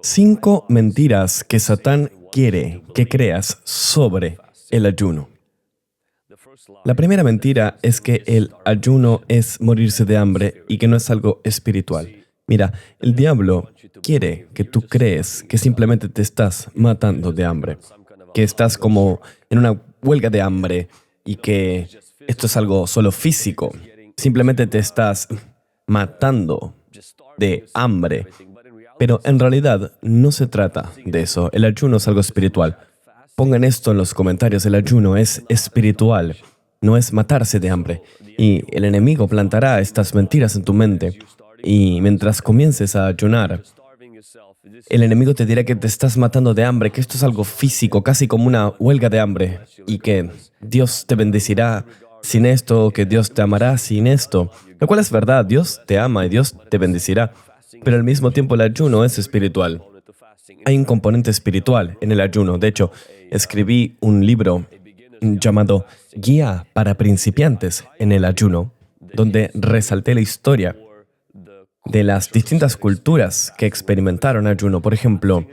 5 mentiras que Satán quiere que creas sobre el ayuno. La primera mentira es que el ayuno es morirse de hambre y que no es algo espiritual. Mira, el diablo quiere que tú crees que simplemente te estás matando de hambre, que estás como en una huelga de hambre y que esto es algo solo físico. Simplemente te estás matando de hambre. Pero en realidad no se trata de eso. El ayuno es algo espiritual. Pongan esto en los comentarios. El ayuno es espiritual. No es matarse de hambre. Y el enemigo plantará estas mentiras en tu mente. Y mientras comiences a ayunar, el enemigo te dirá que te estás matando de hambre, que esto es algo físico, casi como una huelga de hambre, y que Dios te bendecirá sin esto, que Dios te amará sin esto. Lo cual es verdad, Dios te ama y Dios te bendecirá. Pero al mismo tiempo el ayuno es espiritual. Hay un componente espiritual en el ayuno. De hecho, escribí un libro llamado Guía para principiantes en el ayuno, donde resalté la historia de las distintas culturas que experimentaron ayuno. Por ejemplo,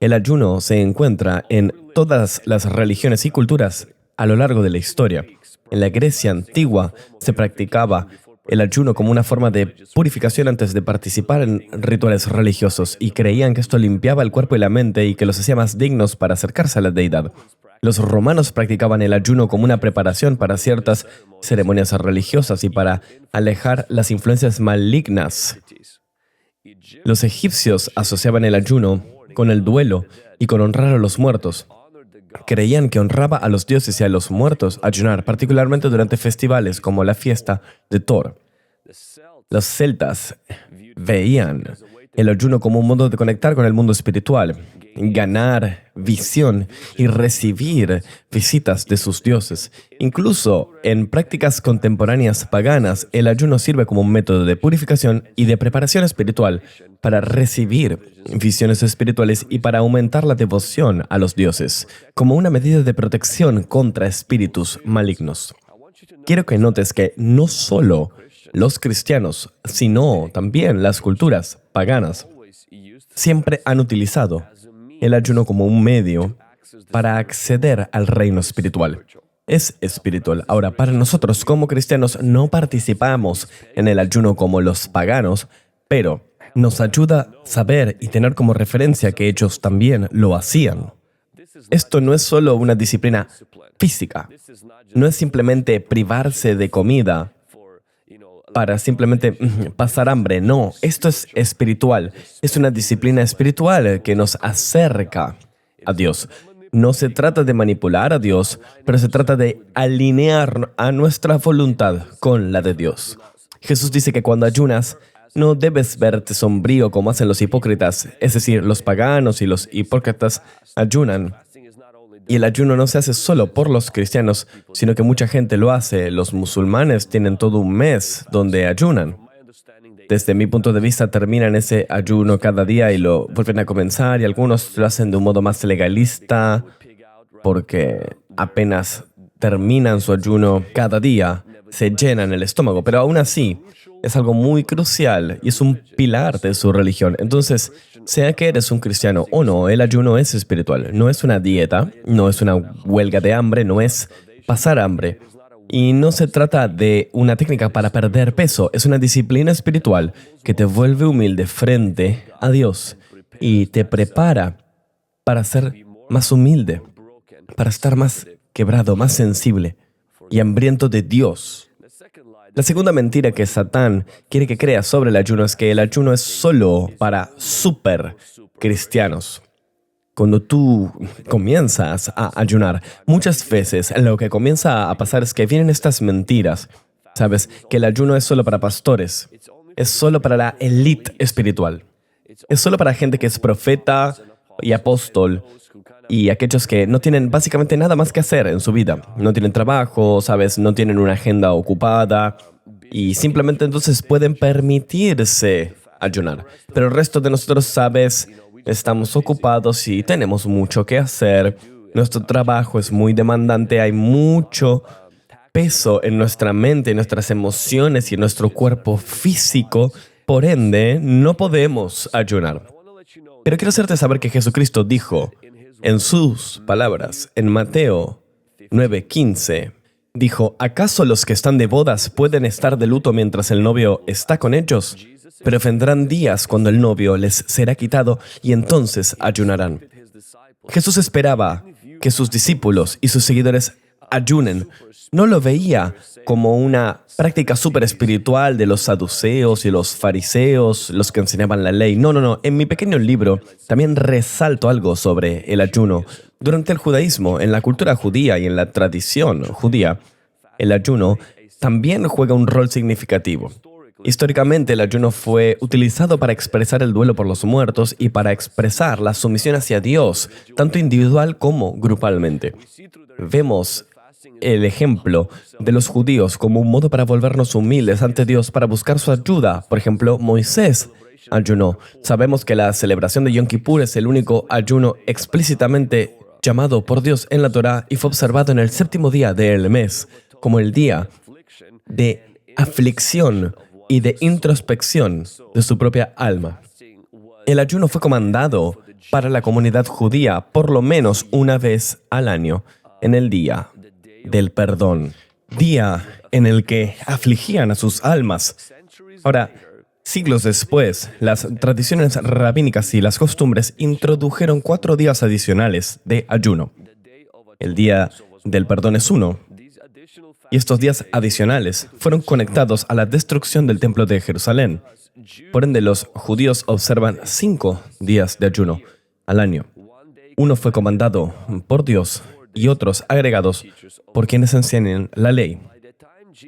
el ayuno se encuentra en todas las religiones y culturas a lo largo de la historia. En la Grecia antigua se practicaba el ayuno como una forma de purificación antes de participar en rituales religiosos y creían que esto limpiaba el cuerpo y la mente y que los hacía más dignos para acercarse a la deidad. Los romanos practicaban el ayuno como una preparación para ciertas ceremonias religiosas y para alejar las influencias malignas. Los egipcios asociaban el ayuno con el duelo y con honrar a los muertos. Creían que honraba a los dioses y a los muertos ayunar, particularmente durante festivales como la fiesta de Thor. Los celtas veían el ayuno como un modo de conectar con el mundo espiritual, ganar visión y recibir visitas de sus dioses. Incluso en prácticas contemporáneas paganas, el ayuno sirve como un método de purificación y de preparación espiritual para recibir visiones espirituales y para aumentar la devoción a los dioses, como una medida de protección contra espíritus malignos. Quiero que notes que no solo los cristianos, sino también las culturas paganas, siempre han utilizado el ayuno como un medio para acceder al reino espiritual. Es espiritual. Ahora, para nosotros como cristianos no participamos en el ayuno como los paganos, pero nos ayuda a saber y tener como referencia que ellos también lo hacían. Esto no es solo una disciplina física. No es simplemente privarse de comida para simplemente pasar hambre. No, esto es espiritual. Es una disciplina espiritual que nos acerca a Dios. No se trata de manipular a Dios, pero se trata de alinear a nuestra voluntad con la de Dios. Jesús dice que cuando ayunas, no debes verte sombrío como hacen los hipócritas, es decir, los paganos y los hipócritas ayunan. Y el ayuno no se hace solo por los cristianos, sino que mucha gente lo hace. Los musulmanes tienen todo un mes donde ayunan. Desde mi punto de vista, terminan ese ayuno cada día y lo vuelven a comenzar, y algunos lo hacen de un modo más legalista, porque apenas terminan su ayuno cada día, se llenan el estómago, pero aún así es algo muy crucial y es un pilar de su religión. Entonces, sea que eres un cristiano o no, el ayuno es espiritual. No es una dieta, no es una huelga de hambre, no es pasar hambre. Y no se trata de una técnica para perder peso, es una disciplina espiritual que te vuelve humilde frente a Dios y te prepara para ser más humilde, para estar más quebrado, más sensible y hambriento de Dios. La segunda mentira que Satán quiere que creas sobre el ayuno es que el ayuno es solo para super cristianos. Cuando tú comienzas a ayunar, muchas veces lo que comienza a pasar es que vienen estas mentiras. ¿Sabes? Que el ayuno es solo para pastores. Es solo para la élite espiritual. Es solo para gente que es profeta y apóstol y aquellos que no tienen básicamente nada más que hacer en su vida. No tienen trabajo, ¿sabes? No tienen una agenda ocupada y simplemente entonces pueden permitirse ayunar. Pero el resto de nosotros, ¿sabes? Estamos ocupados y tenemos mucho que hacer. Nuestro trabajo es muy demandante, hay mucho peso en nuestra mente, en nuestras emociones y en nuestro cuerpo físico. Por ende, no podemos ayunar. Pero quiero hacerte saber que Jesucristo dijo, en sus palabras, en Mateo 9:15, dijo, ¿acaso los que están de bodas pueden estar de luto mientras el novio está con ellos? Pero vendrán días cuando el novio les será quitado y entonces ayunarán. Jesús esperaba que sus discípulos y sus seguidores ayunen. No lo veía como una práctica súper espiritual de los saduceos y los fariseos, los que enseñaban la ley. No. En mi pequeño libro también resalto algo sobre el ayuno. Durante el judaísmo, en la cultura judía y en la tradición judía, el ayuno también juega un rol significativo. Históricamente, el ayuno fue utilizado para expresar el duelo por los muertos y para expresar la sumisión hacia Dios, tanto individual como grupalmente. Vemos el ejemplo de los judíos como un modo para volvernos humildes ante Dios, para buscar su ayuda. Por ejemplo, Moisés ayunó. Sabemos que la celebración de Yom Kippur es el único ayuno explícitamente llamado por Dios en la Torá y fue observado en el séptimo día del mes como el día de aflicción y de introspección de su propia alma. El ayuno fue comandado para la comunidad judía por lo menos una vez al año, en el día del perdón, día en el que afligían a sus almas. Ahora, siglos después, las tradiciones rabínicas y las costumbres introdujeron 4 días adicionales de ayuno. El día del perdón es uno, y estos días adicionales fueron conectados a la destrucción del templo de Jerusalén. Por ende, los judíos observan 5 días de ayuno al año. Uno fue comandado por Dios y otros agregados por quienes enseñan la ley.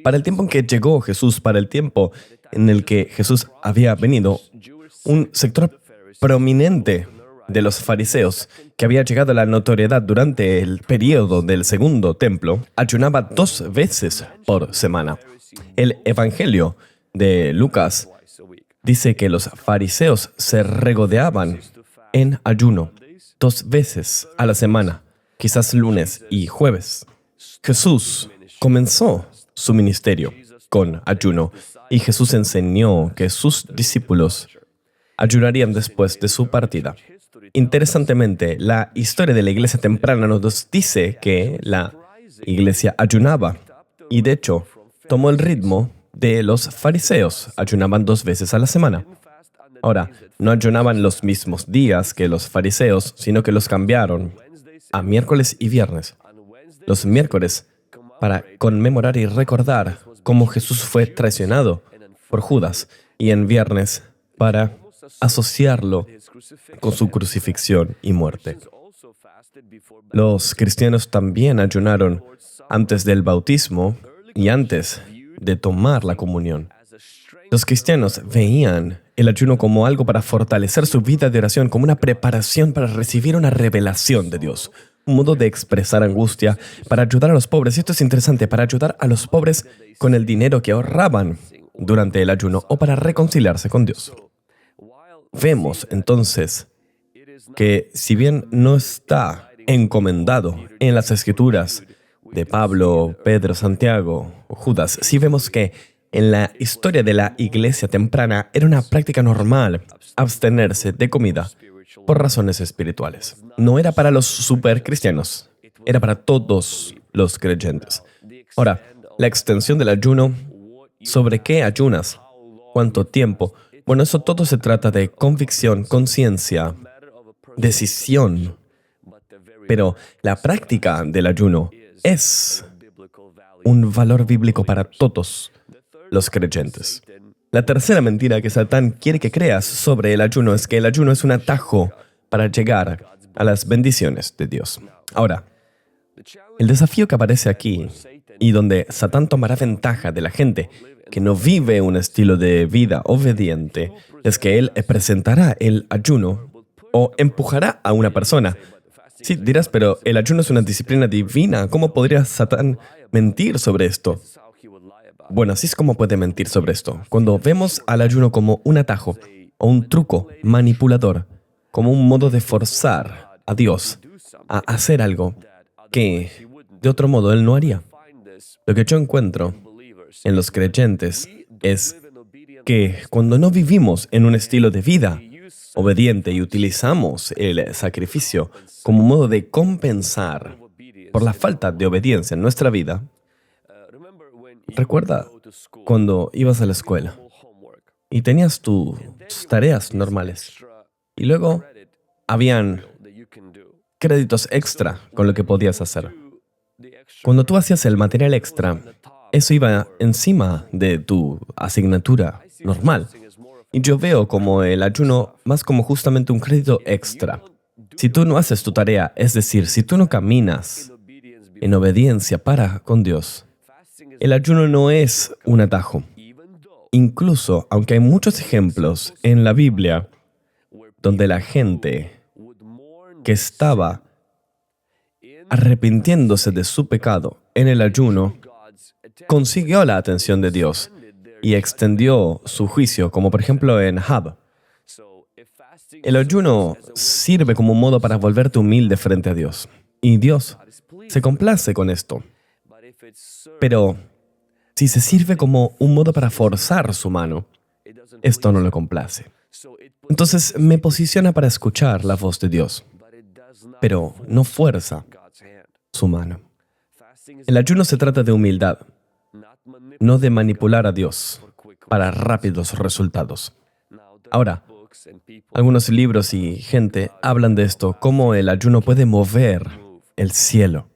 Para el tiempo en que llegó Jesús, para el tiempo en el que Jesús había venido, un sector prominente de los fariseos, que había llegado a la notoriedad durante el período del segundo templo, ayunaba 2 veces por semana. El Evangelio de Lucas dice que los fariseos se regodeaban en ayuno 2 veces a la semana, quizás lunes y jueves. Jesús comenzó su ministerio con ayuno y Jesús enseñó que sus discípulos ayunarían después de su partida. Interesantemente, la historia de la iglesia temprana nos dice que la iglesia ayunaba y de hecho tomó el ritmo de los fariseos. Ayunaban 2 veces a la semana. Ahora, no ayunaban los mismos días que los fariseos, sino que los cambiaron a miércoles y viernes. Los miércoles para conmemorar y recordar cómo Jesús fue traicionado por Judas y en viernes para asociarlo con su crucifixión y muerte. Los cristianos también ayunaron antes del bautismo y antes de tomar la comunión. Los cristianos veían el ayuno como algo para fortalecer su vida de oración, como una preparación para recibir una revelación de Dios, un modo de expresar angustia, para ayudar a los pobres. Y esto es interesante, para ayudar a los pobres con el dinero que ahorraban durante el ayuno o para reconciliarse con Dios. Vemos entonces que si bien no está encomendado en las Escrituras de Pablo, Pedro, Santiago o Judas, sí vemos que en la historia de la iglesia temprana era una práctica normal abstenerse de comida por razones espirituales. No era para los supercristianos, era para todos los creyentes. Ahora, la extensión del ayuno, ¿sobre qué ayunas? ¿Cuánto tiempo? Bueno, eso todo se trata de convicción, conciencia, decisión. Pero la práctica del ayuno es un valor bíblico para todos los creyentes. La tercera mentira que Satán quiere que creas sobre el ayuno es que el ayuno es un atajo para llegar a las bendiciones de Dios. Ahora, el desafío que aparece aquí y donde Satán tomará ventaja de la gente que no vive un estilo de vida obediente es que él presentará el ayuno o empujará a una persona. Sí, dirás, pero el ayuno es una disciplina divina. ¿Cómo podría Satán mentir sobre esto? Bueno, así es como puede mentir sobre esto. Cuando vemos al ayuno como un atajo o un truco manipulador, como un modo de forzar a Dios a hacer algo que de otro modo Él no haría. Lo que yo encuentro en los creyentes es que cuando no vivimos en un estilo de vida obediente y utilizamos el sacrificio como modo de compensar por la falta de obediencia en nuestra vida, recuerda cuando ibas a la escuela y tenías tus tareas normales y luego habían créditos extra con lo que podías hacer. Cuando tú hacías el material extra, eso iba encima de tu asignatura normal. Y yo veo como el ayuno más como justamente un crédito extra. Si tú no haces tu tarea, es decir, si tú no caminas en obediencia para con Dios, el ayuno no es un atajo. Incluso, aunque hay muchos ejemplos en la Biblia donde la gente que estaba arrepintiéndose de su pecado en el ayuno, consiguió la atención de Dios y extendió su juicio, como por ejemplo en Job. El ayuno sirve como un modo para volverte humilde frente a Dios. Y Dios se complace con esto. Pero si se sirve como un modo para forzar su mano, esto no lo complace. Entonces me posiciona para escuchar la voz de Dios, pero no fuerza su mano. El ayuno se trata de humildad, no de manipular a Dios para rápidos resultados. Ahora, algunos libros y gente hablan de esto, cómo el ayuno puede mover el cielo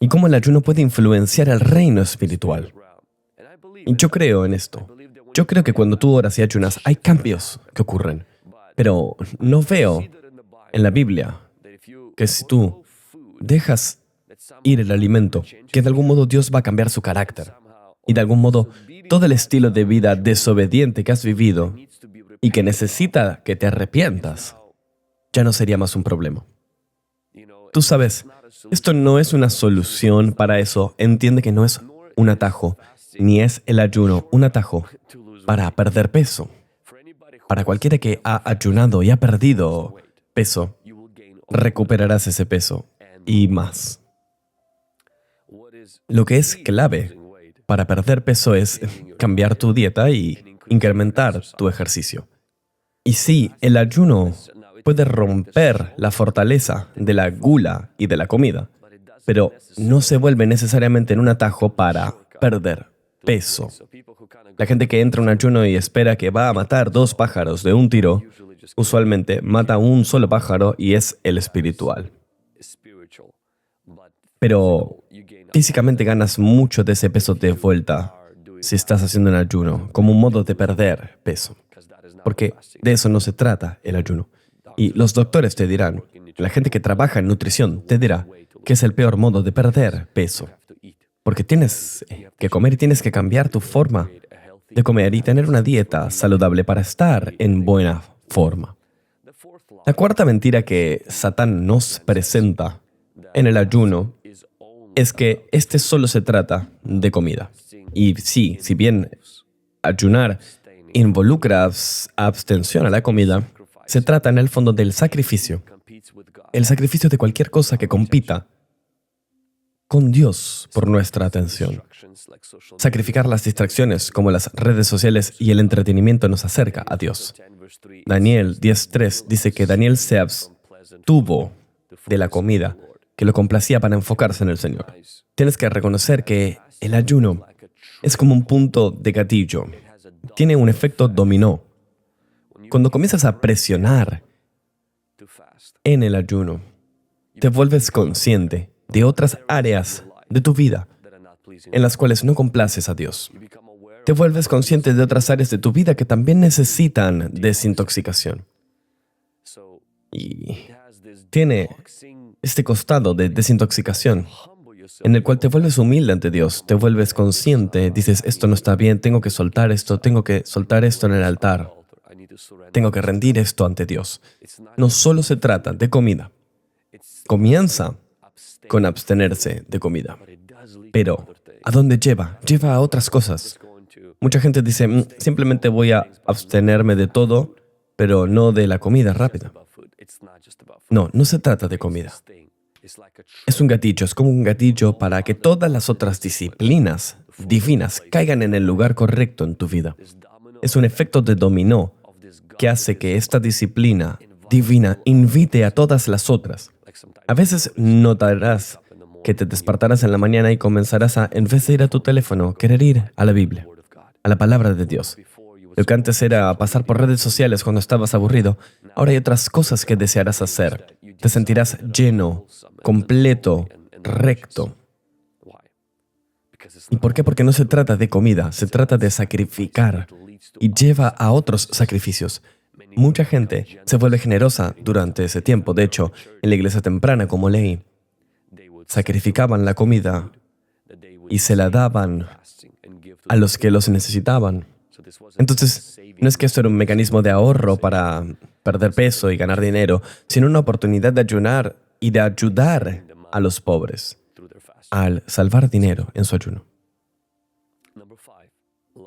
y cómo el ayuno puede influenciar el reino espiritual. Y yo creo en esto. Yo creo que cuando tú oras y ayunas, hay cambios que ocurren. Pero no veo en la Biblia que si tú dejas ir el alimento, que de algún modo Dios va a cambiar su carácter. Y de algún modo, todo el estilo de vida desobediente que has vivido y que necesita que te arrepientas, ya no sería más un problema. Tú sabes, esto no es una solución para eso. Entiende que no es un atajo, ni es el ayuno un atajo para perder peso. Para cualquiera que ha ayunado y ha perdido peso, recuperarás ese peso y más. Lo que es clave para perder peso es cambiar tu dieta y incrementar tu ejercicio. Y sí, el ayuno puede romper la fortaleza de la gula y de la comida, pero no se vuelve necesariamente en un atajo para perder peso. La gente que entra en un ayuno y espera que va a matar 2 pájaros de un tiro, usualmente mata un solo pájaro y es el espiritual. Pero físicamente ganas mucho de ese peso de vuelta si estás haciendo un ayuno, como un modo de perder peso. Porque de eso no se trata el ayuno. Y los doctores te dirán, la gente que trabaja en nutrición te dirá que es el peor modo de perder peso. Porque tienes que comer y tienes que cambiar tu forma de comer y tener una dieta saludable para estar en buena forma. La cuarta mentira que Satán nos presenta en el ayuno es que este solo se trata de comida. Y sí, si bien ayunar involucra abstención a la comida, se trata en el fondo del sacrificio. El sacrificio de cualquier cosa que compita con Dios por nuestra atención. Sacrificar las distracciones como las redes sociales y el entretenimiento nos acerca a Dios. Daniel 10:3 dice que Daniel se abstuvo de la comida que lo complacía para enfocarse en el Señor. Tienes que reconocer que el ayuno es como un punto de gatillo. Tiene un efecto dominó. Cuando comienzas a presionar en el ayuno, te vuelves consciente de otras áreas de tu vida en las cuales no complaces a Dios. Te vuelves consciente de otras áreas de tu vida que también necesitan desintoxicación. Y tiene este costado de desintoxicación en el cual te vuelves humilde ante Dios, te vuelves consciente, dices, esto no está bien, tengo que soltar esto en el altar, tengo que rendir esto ante Dios. No solo se trata de comida. Comienza con abstenerse de comida. Pero, ¿a dónde lleva? Lleva a otras cosas. Mucha gente dice, simplemente voy a abstenerme de todo, pero no de la comida rápida. No, no se trata de comida. Es un gatillo, es como un gatillo para que todas las otras disciplinas divinas caigan en el lugar correcto en tu vida. Es un efecto de dominó que hace que esta disciplina divina invite a todas las otras. A veces notarás que te despertarás en la mañana y comenzarás a, en vez de ir a tu teléfono, querer ir a la Biblia, a la palabra de Dios. Lo que antes era pasar por redes sociales cuando estabas aburrido, ahora hay otras cosas que desearás hacer. Te sentirás lleno, completo, recto. ¿Y por qué? Porque no se trata de comida, se trata de sacrificar y lleva a otros sacrificios. Mucha gente se vuelve generosa durante ese tiempo. De hecho, en la iglesia temprana, como leí, sacrificaban la comida y se la daban a los que los necesitaban. Entonces, no es que esto era un mecanismo de ahorro para perder peso y ganar dinero, sino una oportunidad de ayunar y de ayudar a los pobres al salvar dinero en su ayuno.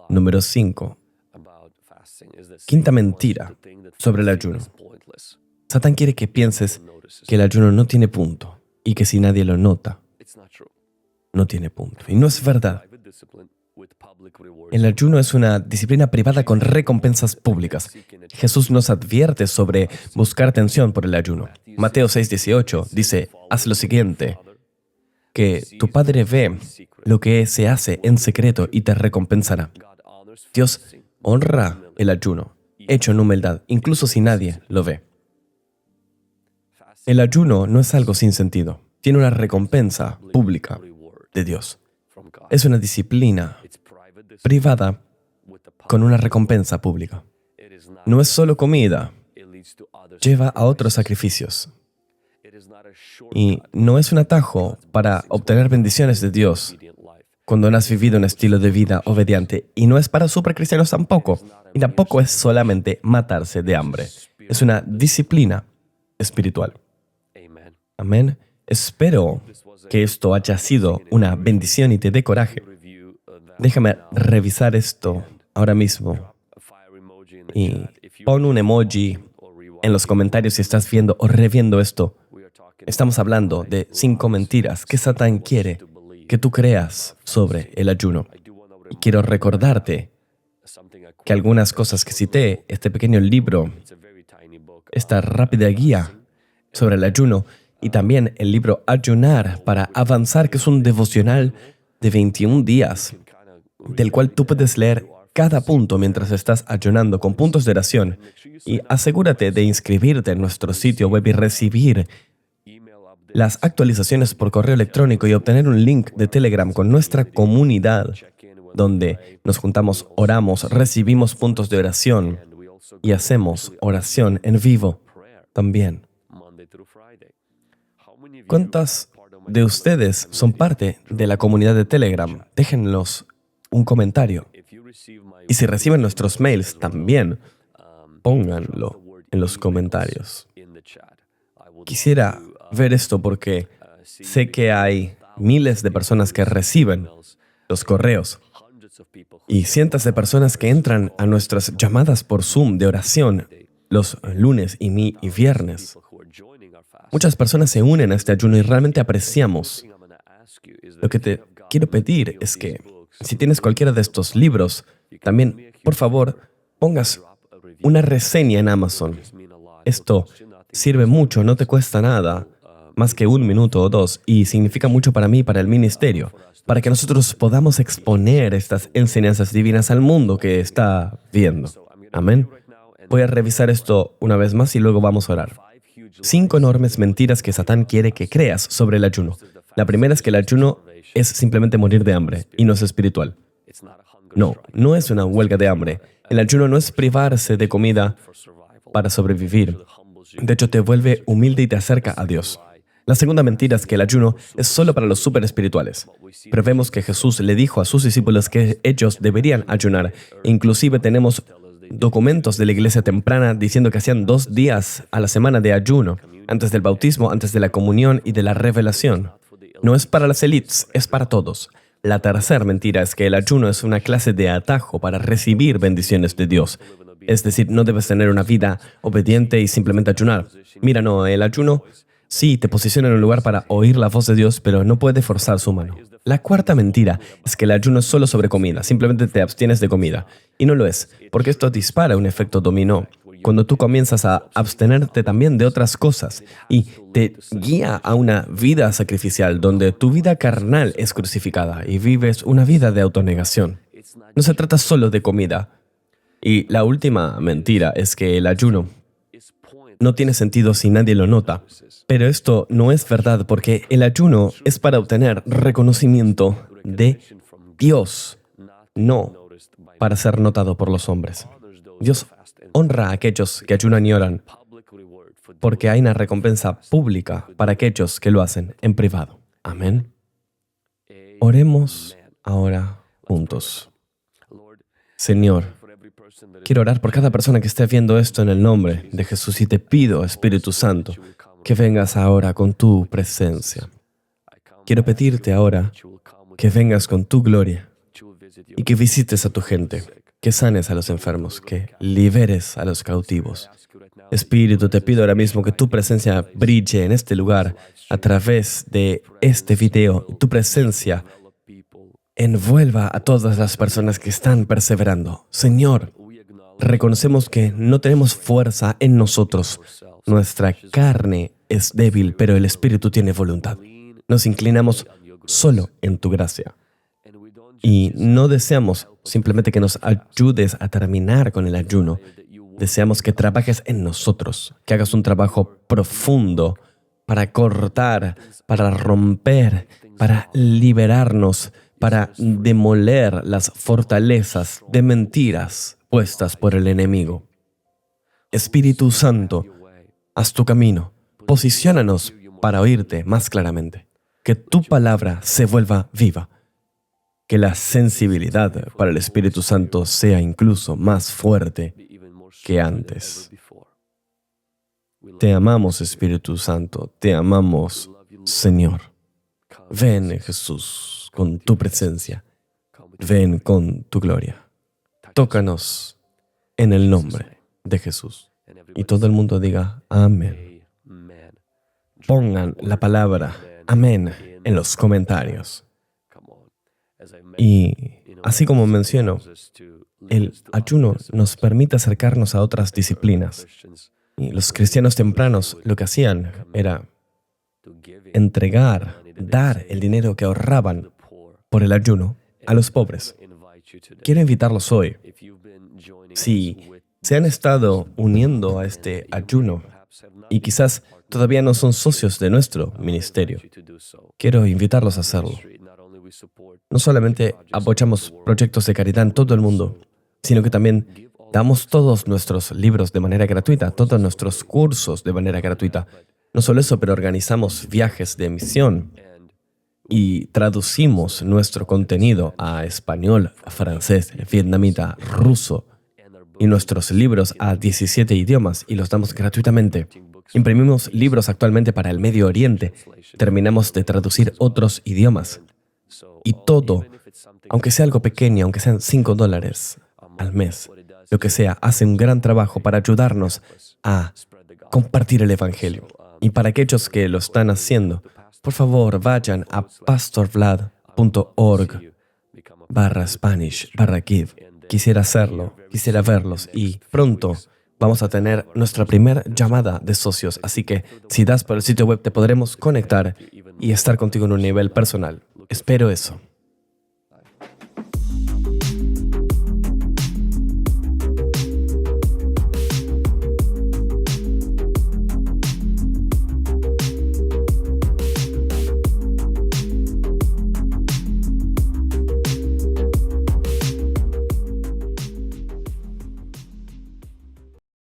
Número 5. Quinta mentira sobre el ayuno. Satán quiere que pienses que el ayuno no tiene punto y que si nadie lo nota, no tiene punto. Y no es verdad. El ayuno es una disciplina privada con recompensas públicas. Jesús nos advierte sobre buscar atención por el ayuno. Mateo 6:18 dice, haz lo siguiente, que tu Padre ve lo que se hace en secreto y te recompensará. Dios honra el ayuno, hecho en humildad, incluso si nadie lo ve. El ayuno no es algo sin sentido. Tiene una recompensa pública de Dios. Es una disciplina privada con una recompensa pública. No es solo comida, lleva a otros sacrificios. Y no es un atajo para obtener bendiciones de Dios cuando no has vivido un estilo de vida obediente. Y no es para supercristianos tampoco. Y tampoco es solamente matarse de hambre. Es una disciplina espiritual. Amén. Espero que esto haya sido una bendición y te dé coraje. Déjame revisar esto ahora mismo. Y pon un emoji en los comentarios si estás viendo o reviendo esto. Estamos hablando de 5 mentiras que Satán quiere que tú creas sobre el ayuno. Y quiero recordarte que algunas cosas que cité, este pequeño libro, esta rápida guía sobre el ayuno, y también el libro Ayunar para Avanzar, que es un devocional de 21 días, del cual tú puedes leer cada punto mientras estás ayunando con puntos de oración. Y asegúrate de inscribirte en nuestro sitio web y recibir las actualizaciones por correo electrónico y obtener un link de Telegram con nuestra comunidad, donde nos juntamos, oramos, recibimos puntos de oración y hacemos oración en vivo también. ¿Cuántas de ustedes son parte de la comunidad de Telegram? Déjenlos un comentario. Y si reciben nuestros mails, también pónganlo en los comentarios. Quisiera ver esto porque sé que hay miles de personas que reciben los correos y cientos de personas que entran a nuestras llamadas por Zoom de oración los lunes y viernes. Muchas personas se unen a este ayuno y realmente apreciamos. Lo que te quiero pedir es que, si tienes cualquiera de estos libros, también, por favor, pongas una reseña en Amazon. Esto sirve mucho, no te cuesta nada, más que 1 minuto o 2, y significa mucho para mí y para el ministerio, para que nosotros podamos exponer estas enseñanzas divinas al mundo que está viendo. Amén. Voy a revisar esto una vez más y luego vamos a orar. 5 enormes mentiras que Satán quiere que creas sobre el ayuno. La primera es que el ayuno es simplemente morir de hambre y no es espiritual. No es una huelga de hambre. El ayuno no es privarse de comida para sobrevivir. De hecho, te vuelve humilde y te acerca a Dios. La segunda mentira es que el ayuno es solo para los súper espirituales. Pero vemos que Jesús le dijo a sus discípulos que ellos deberían ayunar. Inclusive tenemos documentos de la iglesia temprana diciendo que hacían 2 días a la semana de ayuno, antes del bautismo, antes de la comunión y de la revelación. No es para las élites, es para todos. La tercera mentira es que el ayuno es una clase de atajo para recibir bendiciones de Dios. Es decir, no debes tener una vida obediente y simplemente ayunar. Mira, no, el ayuno sí te posiciona en un lugar para oír la voz de Dios, pero no puede forzar su mano. La cuarta mentira es que el ayuno es solo sobre comida, simplemente te abstienes de comida. Y no lo es, porque esto dispara un efecto dominó. cuando tú comienzas a abstenerte también de otras cosas y te guía a una vida sacrificial donde tu vida carnal es crucificada y vives una vida de autonegación. No se trata solo de comida. Y la última mentira es que el ayuno no tiene sentido si nadie lo nota. Pero esto no es verdad porque el ayuno es para obtener reconocimiento de Dios, no para ser notado por los hombres. Dios honra a aquellos que ayunan y oran porque hay una recompensa pública para aquellos que lo hacen en privado. Amén. Oremos ahora juntos. Señor, quiero orar por cada persona que esté viendo esto en el nombre de Jesús y te pido, Espíritu Santo, que vengas ahora con tu presencia. Quiero pedirte ahora que vengas con tu gloria y que visites a tu gente, que sanes a los enfermos, que liberes a los cautivos. Espíritu, te pido ahora mismo que tu presencia brille en este lugar a través de este video. Tu presencia envuelva a todas las personas que están perseverando. Señor, reconocemos que no tenemos fuerza en nosotros. Nuestra carne es débil, pero el Espíritu tiene voluntad. Nos inclinamos solo en tu gracia. Y no deseamos simplemente que nos ayudes a terminar con el ayuno. Deseamos que trabajes en nosotros, que hagas un trabajo profundo para cortar, para romper, para liberarnos, para demoler las fortalezas de mentiras puestas por el enemigo. Espíritu Santo, haz tu camino, posiciónanos para oírte más claramente. Que tu palabra se vuelva viva. Que la sensibilidad para el Espíritu Santo sea incluso más fuerte que antes. Te amamos, Espíritu Santo, te amamos, Señor. Ven, Jesús, con tu presencia. Ven con tu gloria. Tócanos en el nombre de Jesús. Y todo el mundo diga, amén. Pongan la palabra amén en los comentarios. Y así como menciono, el ayuno nos permite acercarnos a otras disciplinas. Y los cristianos tempranos lo que hacían era entregar, dar el dinero que ahorraban por el ayuno a los pobres. Quiero invitarlos hoy. Si se han estado uniendo a este ayuno y quizás todavía no son socios de nuestro ministerio, quiero invitarlos a hacerlo. No solamente apoyamos proyectos de caridad en todo el mundo, sino que también damos todos nuestros libros de manera gratuita, todos nuestros cursos de manera gratuita. No solo eso, pero organizamos viajes de misión y traducimos nuestro contenido a español, a francés, vietnamita, ruso y nuestros libros a 17 idiomas y los damos gratuitamente. Imprimimos libros actualmente para el Medio Oriente. Terminamos de traducir otros idiomas. Y todo, aunque sea algo pequeño, aunque sean $5 al mes, lo que sea, hace un gran trabajo para ayudarnos a compartir el Evangelio. Y para aquellos que lo están haciendo, por favor, vayan a pastorvlad.org/Spanish/give. Quisiera hacerlo, quisiera verlos y pronto vamos a tener nuestra primera llamada de socios. Así que si das por el sitio web te podremos conectar y estar contigo en un nivel personal. Espero eso.